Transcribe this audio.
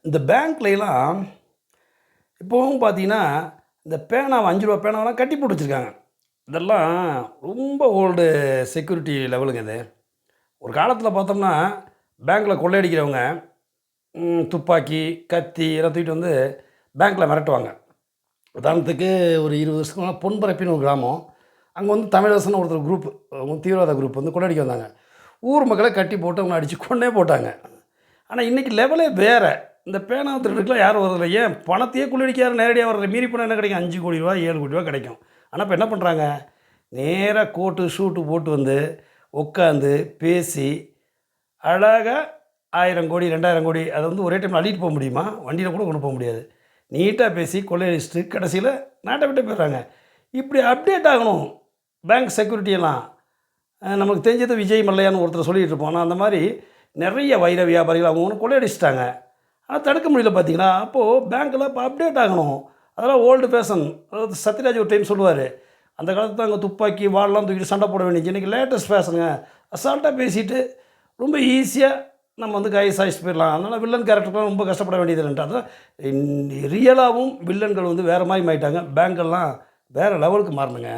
இந்த பேங்க்லலாம் இப்போவும் பார்த்தீங்கன்னா, இந்த பேனாவ ரூ. 5 பேனாவெல்லாம் கட்டி போட்டு வச்சுருக்காங்க. இதெல்லாம் ரொம்ப ஓல்டு செக்யூரிட்டி லெவலுங்க இது. ஒரு காலத்தில பார்த்தோம்னா, பேங்க்ல கொள்ளையடிக்கிறவங்க துப்பாக்கி, கத்தி எல்லாம் தூக்கிட்டு வந்து பேங்க்ல மிரட்டுவாங்க. உதாரணத்துக்கு ஒரு 20 வருஷத்துக்கு முன்னால பொன்பரப்பின்னு ஒரு கிராமம். அங்க வந்து தமிழரசன்னு ஒருத்தர் குரூப், தீவிரவாத குரூப் வந்து கொள்ளையடிக்க வந்தாங்க. ஊர் மக்கள கட்டி போட்டு அவங்கள அடிச்சு கொன்னே போட்டாங்க. ஆனா, இன்னைக்கு லெவலே வேற. இந்த பேனா திருட்டுக்குலாம் யாரும் வரதில்ல. ஏன் பணத்தையே கொள்ளையடிக்க யாரும் நேரடியா வரதில்ல. மீறி போனா என்ன கிடைக்கும்? ரூ. 5,00,00,000 ரூ. 7,00,00,000 கிடைக்கும். ஆனா, இப்ப என்ன பண்றாங்க? நேரா கோட்டு, ஷூட்டு போட்டு வந்து உட்காந்து, பேசி, அழகா 1000,00,00,000, 2,000,00,00,000 அத வந்து ஒரே டைம்ல அள்ளிட்டு போ முடியுமா? வண்டியில கூட கொண்டு போ முடியாது. நீட்டா பேசி கொள்ளையடிச்சுட்டு கடைசியில நாட்ட விட்டே போயிடுறாங்க. இப்படி அப்டேட் ஆகணும். பேங்க் செக்யூரிட்டி எல்லாம். நமக்கு தெரிஞ்சது விஜய் மல்லையான்னு ஒருத்தர் சொல்லிட்டு இருப்போம். ஆனா, அந்த மாரி நெறைய வைர வியாபாரிகள் அவங்கவங்க கொள்ளையடிச்சுட்டாங்க. ஆனா, தடுக்க முடியல பார்த்தீங்களா? அப்போது பேங்க்லாம் இப்போ அப்டேட் ஆகணும். அதெல்லாம் ஓல்டு ஃபேஷன். அதாவது சத்யராஜ் ஒரு டைம் சொல்லுவாரு. அந்த காலத்துல அங்க துப்பாக்கி, வாள்லாம் தூக்கிட்டு சண்டை போட வேண்டியது. இன்னைக்கு லேட்டஸ்ட் ஃபேஷனுங்க. அசால்ட்டா பேசிட்டு ரொம்ப ஈஸியா நம்ம வந்து காய சாய்ச்சிட்டு போயிடலாம். அதனால வில்லன் கேரக்டருக்குலாம் ரொம்ப கஷ்டப்பட வேண்டியது இல்லன்ட்டு. அதான் ரியலாவும் வில்லன்கள் வந்து வேற மாரி மாறிட்டாங்க. பேங்க்கெல்லாம் வேற லெவலுக்கு மாறணுங்க.